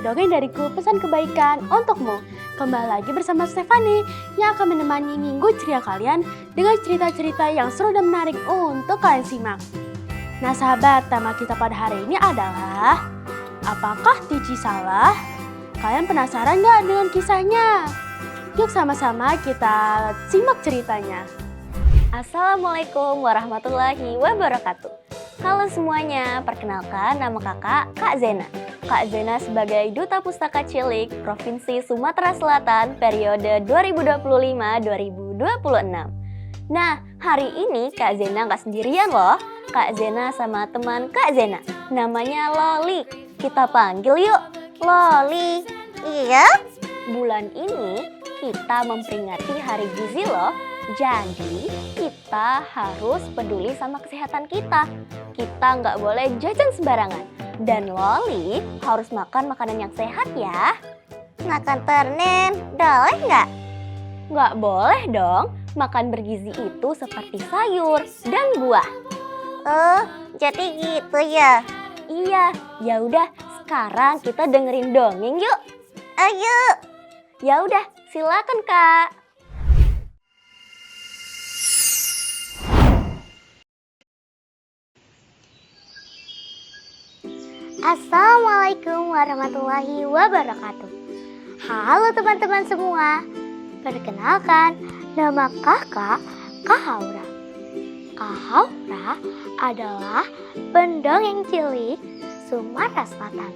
dongeng dariku, pesan kebaikan untukmu. Kembali lagi bersama Stefani yang akan menemani minggu ceria kalian dengan cerita-cerita yang seru dan menarik untuk kalian simak. Nah sahabat, tema kita pada hari ini adalah apakah Tici salah? Kalian penasaran gak dengan kisahnya? Yuk sama-sama kita simak ceritanya. Assalamualaikum warahmatullahi wabarakatuh. Halo semuanya, perkenalkan nama kakak Kak Zena. Kak Zena sebagai Duta Pustaka Cilik Provinsi Sumatera Selatan periode 2025-2026. Nah, hari ini Kak Zena gak sendirian loh. Kak Zena sama teman Kak Zena, namanya Loli. Kita panggil yuk, Loli. Iya? Bulan ini kita memperingati Hari Gizi loh. Jadi kita harus peduli sama kesehatan kita. Kita nggak boleh jajan sembarangan. Dan Loli harus makan makanan yang sehat ya. Makan permen, boleh nggak? Nggak boleh dong. Makan bergizi itu seperti sayur dan buah. Oh, jadi gitu ya? Iya, ya udah. Sekarang kita dengerin dongeng yuk. Ayo. Ya udah, silakan Kak. Assalamualaikum warahmatullahi wabarakatuh. Halo teman-teman semua. Perkenalkan, nama kakak Kak Haura. Kak Haura adalah pendongeng cilik Sumatera Selatan.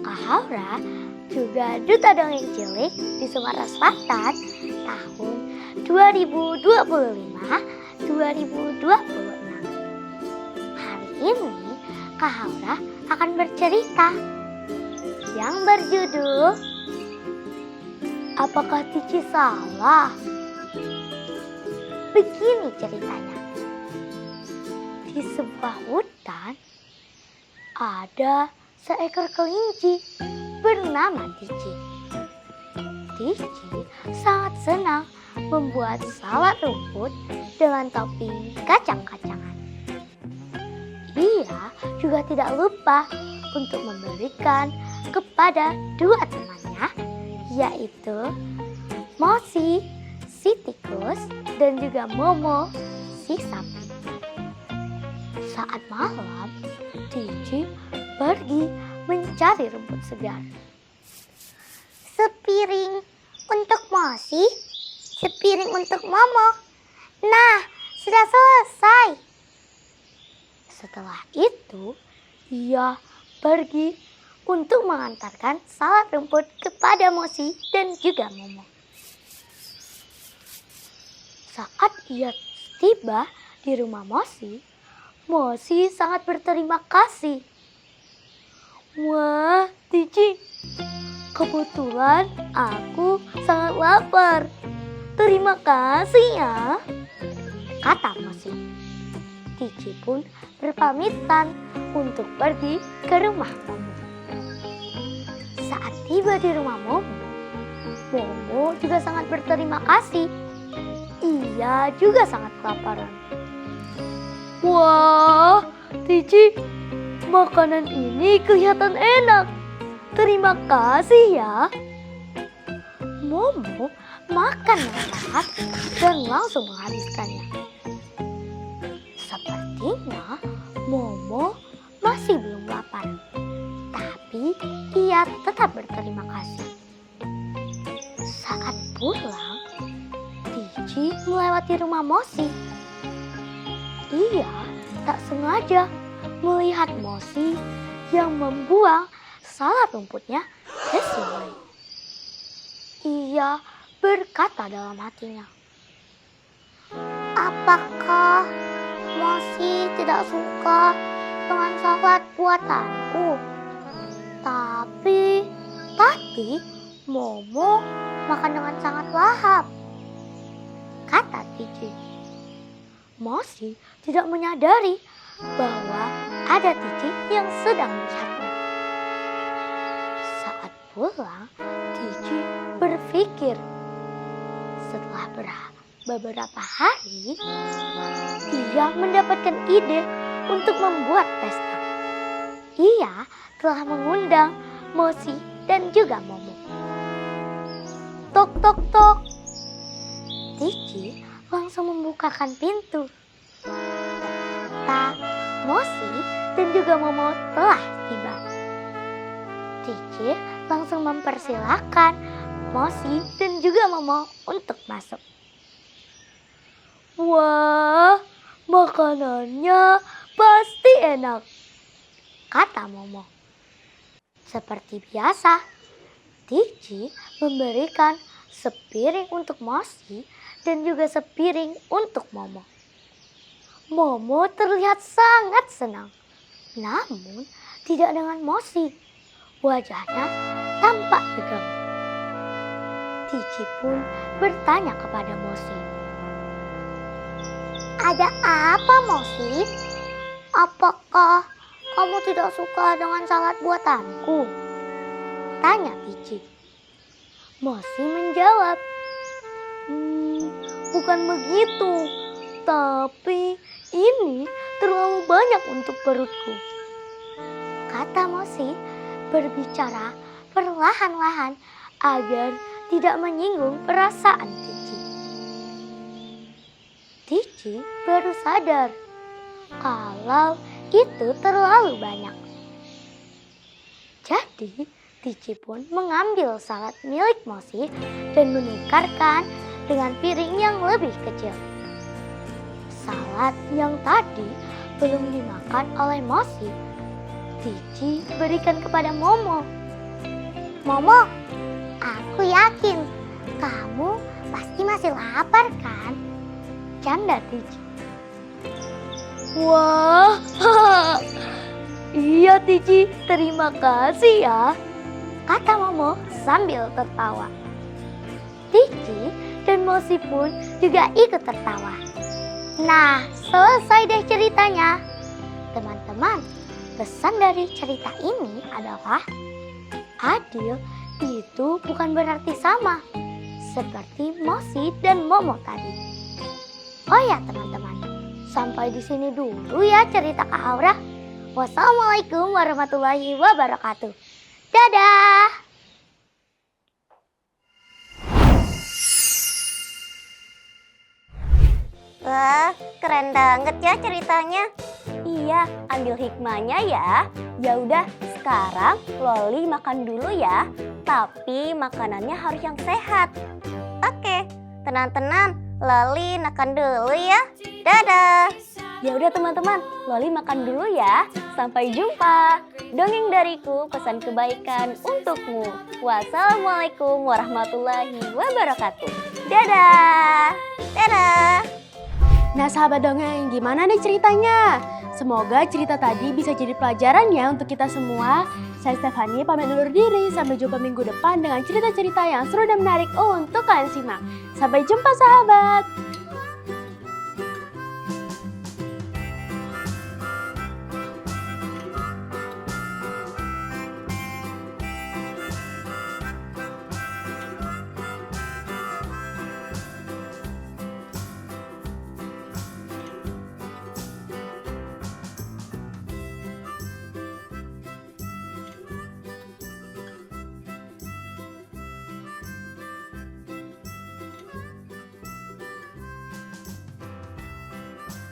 Kak Haura juga Duta Dongeng Cilik di Sumatera Selatan tahun 2025-2026. Hari ini Kak Haura akan bercerita yang berjudul Apakah Tici Salah? Begini ceritanya. Di sebuah hutan ada seekor kelinci bernama Tici. Tici sangat senang membuat salad rumput dengan topping kacang-kacangan. Ia juga tidak lupa untuk memberikan kepada dua temannya, yaitu Mosi, si tikus, dan juga Momo, si sapi. Saat malam, Tici pergi mencari rumput segar. Sepiring untuk Mosi, sepiring untuk Momo. Nah, sudah selesai. Setelah itu, ia pergi untuk mengantarkan salad rumput kepada Mosi dan juga Momo. Saat ia tiba di rumah Mosi, Mosi sangat berterima kasih. Wah, Tici, kebetulan aku sangat lapar. Terima kasih ya, kata Mosi. Tici pun berpamitan untuk pergi ke rumah Momo. Saat tiba di rumah Momo, Momo juga sangat berterima kasih. Ia juga sangat kelaparan. Wah, Tici, makanan ini kelihatan enak. Terima kasih ya. Momo makan dengan lahap dan langsung menghabiskannya. Sepertinya Momo masih belum lapar, tapi ia tetap berterima kasih. Saat pulang, Tici melewati rumah Mosi. Ia tak sengaja melihat Mosi yang membuang salad rumputnya ke sungai. Ia berkata dalam hatinya, apakah Mosi tidak suka dengan salad buatanku? Tapi tadi Momo makan dengan sangat lahap, kata Tici. Mosi tidak menyadari bahwa ada Tici yang sedang melihatnya. Saat pulang, Tici berpikir. Setelah beberapa hari, ia mendapatkan ide untuk membuat pesta. Ia telah mengundang Mosi dan juga Momo. Tok tok tok. Cici langsung membukakan pintu. Ternyata Mosi dan juga Momo telah tiba. Cici langsung mempersilahkan Mosi dan juga Momo untuk masuk. Wah, makanannya pasti enak, kata Momo. Seperti biasa, Cici memberikan sepiring untuk Mosi dan juga sepiring untuk Momo. Momo terlihat sangat senang, namun tidak dengan Mosi. Wajahnya tampak tegang. Cici pun bertanya kepada Mosi. Ada apa, Mosi? Apakah kamu tidak suka dengan salad buatanku? Tanya Cici. Mosi menjawab, bukan begitu, tapi ini terlalu banyak untuk perutku. Kata Mosi berbicara perlahan-lahan agar tidak menyinggung perasaan Cici. Cici baru sadar kalau itu terlalu banyak. Jadi Cici pun mengambil salad milik Mosi dan menukarkan dengan piring yang lebih kecil. Salad yang tadi belum dimakan oleh Mosi, Cici berikan kepada Momo. Momo, aku yakin kamu pasti masih lapar kan? Canda Cici. Wah, iya Cici, terima kasih ya, kata Momo sambil tertawa. Cici dan Mosi pun juga ikut tertawa. Nah, selesai deh ceritanya. Teman-teman, pesan dari cerita ini adalah adil itu bukan berarti sama seperti Mosi dan Momo tadi. Oh ya teman-teman, sampai di sini dulu ya cerita Kak Aura. Wassalamualaikum warahmatullahi wabarakatuh. Dadah. Wah, keren banget ya ceritanya. Iya, ambil hikmahnya ya. Ya udah, sekarang Loli makan dulu ya. Tapi makanannya harus yang sehat. Oke, tenang-tenang. Loli makan dulu ya. Dadah. Ya udah teman-teman, Loli makan dulu ya. Sampai jumpa. Dongeng dariku, pesan kebaikan untukmu. Wassalamualaikum warahmatullahi wabarakatuh. Dadah. Dadah. Nah sahabat dongeng, gimana nih ceritanya? Semoga cerita tadi bisa jadi pelajaran ya untuk kita semua. Saya Stefani pamit undur diri, sampai jumpa minggu depan dengan cerita-cerita yang seru dan menarik untuk kalian simak. Sampai jumpa sahabat.